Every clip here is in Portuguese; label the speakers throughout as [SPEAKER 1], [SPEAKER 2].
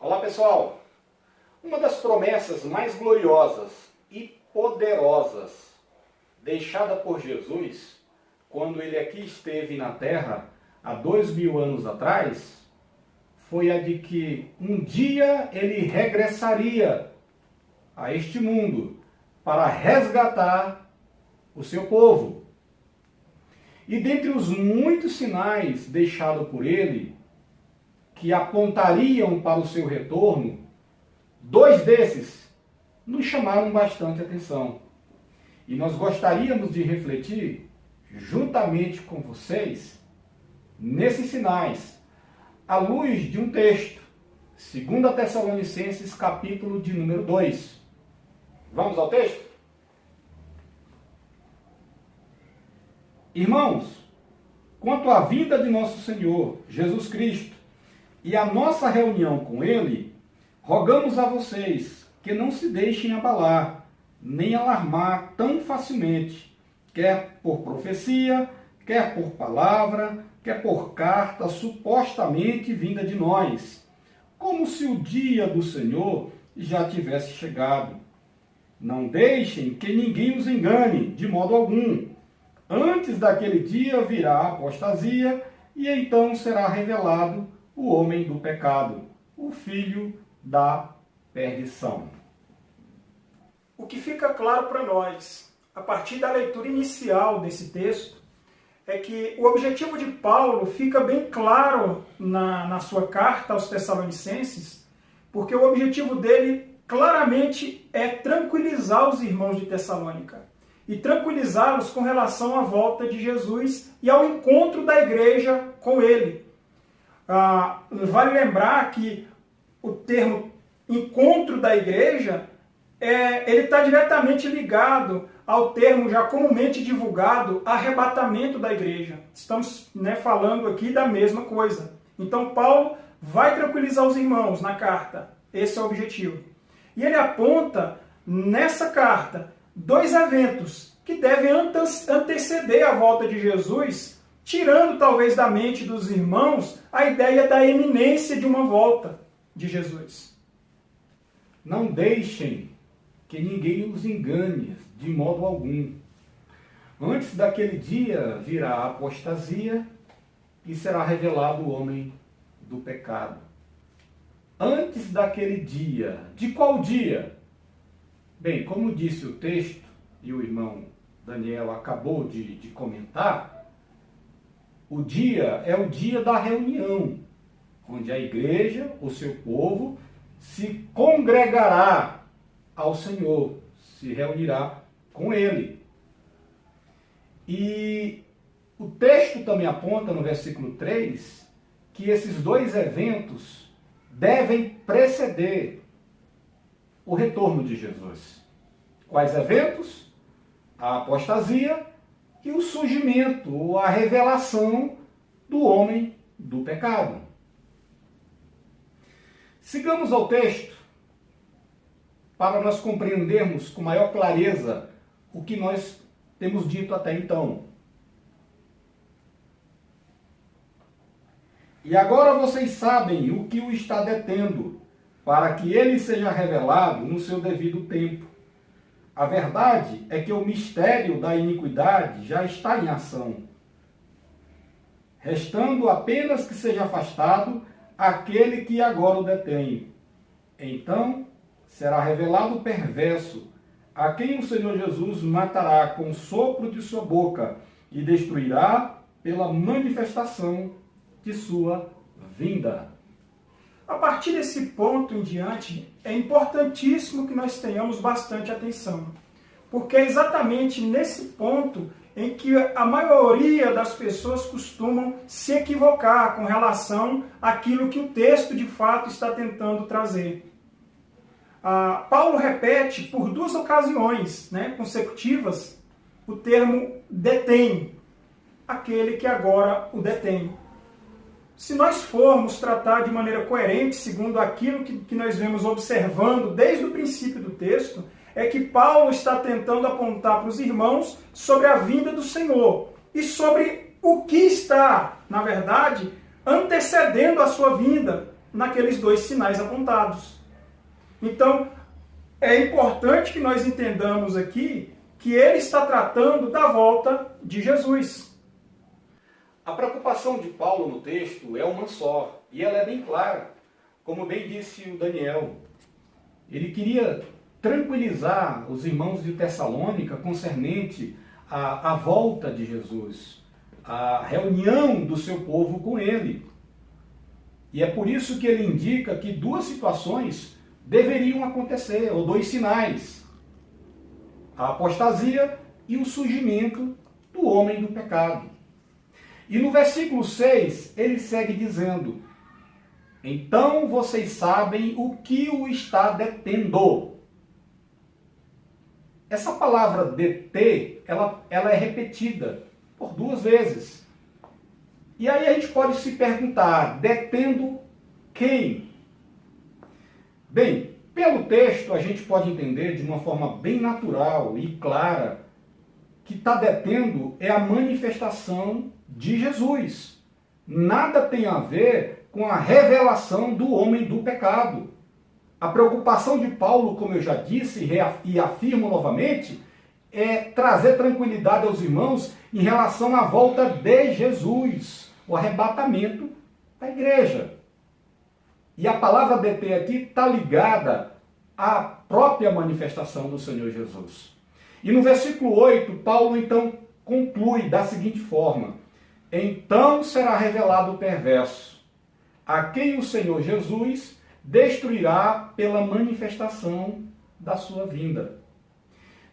[SPEAKER 1] Olá pessoal! Uma das promessas mais gloriosas e poderosas deixada por Jesus quando ele aqui esteve na terra há 2000 anos atrás foi a de que um dia ele regressaria a este mundo para resgatar o seu povo. E dentre os muitos sinais deixados por ele, que apontariam para o seu retorno, 2 desses nos chamaram bastante atenção. E nós gostaríamos de refletir, juntamente com vocês, nesses sinais, à luz de um texto, 2 Tessalonicenses, capítulo de número 2. Vamos ao texto? Irmãos, quanto à vinda de nosso Senhor Jesus Cristo e a nossa reunião com Ele, rogamos a vocês que não se deixem abalar, nem alarmar tão facilmente, quer por profecia, quer por palavra, quer por carta supostamente vinda de nós, como se o dia do Senhor já tivesse chegado. Não deixem que ninguém os engane, de modo algum. Antes daquele dia virá a apostasia, e então será revelado o homem do pecado, o filho da perdição.
[SPEAKER 2] O que fica claro para nós, a partir da leitura inicial desse texto, é que o objetivo de Paulo fica bem claro na sua carta aos Tessalonicenses, porque o objetivo dele claramente é tranquilizar os irmãos de Tessalônica e tranquilizá-los com relação à volta de Jesus e ao encontro da igreja com ele. Vale lembrar que o termo encontro da igreja ele está diretamente ligado ao termo já comumente divulgado, arrebatamento da igreja. Estamos falando aqui da mesma coisa. Então Paulo vai tranquilizar os irmãos na carta. Esse é o objetivo. E ele aponta nessa carta 2 eventos que devem anteceder a volta de Jesus, tirando talvez da mente dos irmãos a ideia da iminência de uma volta de Jesus.
[SPEAKER 1] Não deixem que ninguém os engane de modo algum. Antes daquele dia virá a apostasia e será revelado o homem do pecado. Antes daquele dia. De qual dia? Bem, como disse o texto, e o irmão Daniel acabou de comentar, o dia é o dia da reunião, onde a igreja, o seu povo, se congregará ao Senhor, se reunirá com Ele. E o texto também aponta no versículo 3 que esses 2 eventos devem preceder o retorno de Jesus. Quais eventos? A apostasia e o surgimento, ou a revelação do homem do pecado. Sigamos ao texto para nós compreendermos com maior clareza o que nós temos dito até então. E agora vocês sabem o que o está detendo, para que ele seja revelado no seu devido tempo. A verdade é que o mistério da iniquidade já está em ação, restando apenas que seja afastado aquele que agora o detém. Então será revelado o perverso, a quem o Senhor Jesus matará com o sopro de sua boca e destruirá pela manifestação de sua vinda.
[SPEAKER 2] A partir desse ponto em diante, é importantíssimo que nós tenhamos bastante atenção, porque é exatamente nesse ponto em que a maioria das pessoas costumam se equivocar com relação àquilo que o texto de fato está tentando trazer. Paulo repete por 2 ocasiões consecutivas o termo detém, aquele que agora o detém. Se nós formos tratar de maneira coerente, segundo aquilo que nós vemos observando desde o princípio do texto, é que Paulo está tentando apontar para os irmãos sobre a vinda do Senhor e sobre o que está, na verdade, antecedendo a sua vinda, naqueles dois sinais apontados. Então, é importante que nós entendamos aqui que ele está tratando da volta de Jesus.
[SPEAKER 1] A preocupação de Paulo no texto é uma só, e ela é bem clara, como bem disse o Daniel. Ele queria tranquilizar os irmãos de Tessalônica concernente à volta de Jesus, a reunião do seu povo com ele. E é por isso que ele indica que duas situações deveriam acontecer, ou dois sinais: a apostasia e o surgimento do homem do pecado. E no versículo 6, ele segue dizendo: então vocês sabem o que o está detendo. Essa palavra deter, ela é repetida por duas vezes. E aí a gente pode se perguntar, detendo quem? Bem, pelo texto a gente pode entender de uma forma bem natural e clara que está detendo é a manifestação de Jesus. Nada tem a ver com a revelação do homem do pecado. A preocupação de Paulo, como eu já disse e afirmo novamente, é trazer tranquilidade aos irmãos em relação à volta de Jesus, o arrebatamento da igreja. E a palavra deter aqui está ligada à própria manifestação do Senhor Jesus. E no versículo 8, Paulo então conclui da seguinte forma: então será revelado o perverso, a quem o Senhor Jesus destruirá pela manifestação da sua vinda.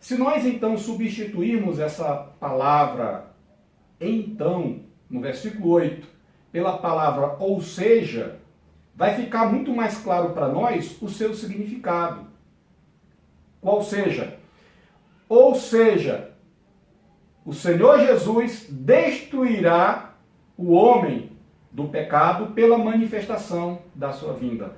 [SPEAKER 1] Se nós então substituirmos essa palavra então, no versículo 8, pela palavra ou seja, vai ficar muito mais claro para nós o seu significado. Qual seja? Ou seja, o Senhor Jesus destruirá o homem do pecado pela manifestação da sua vinda.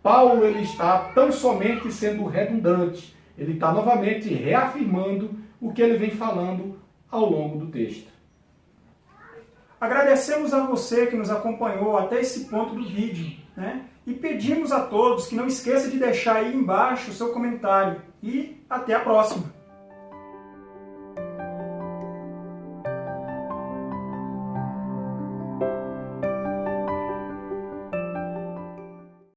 [SPEAKER 1] Paulo ele está tão somente sendo redundante, ele está novamente reafirmando o que ele vem falando ao longo do texto.
[SPEAKER 2] Agradecemos a você que nos acompanhou até esse ponto do vídeo, né? E pedimos a todos que não esqueça de deixar aí embaixo o seu comentário. E até a próxima!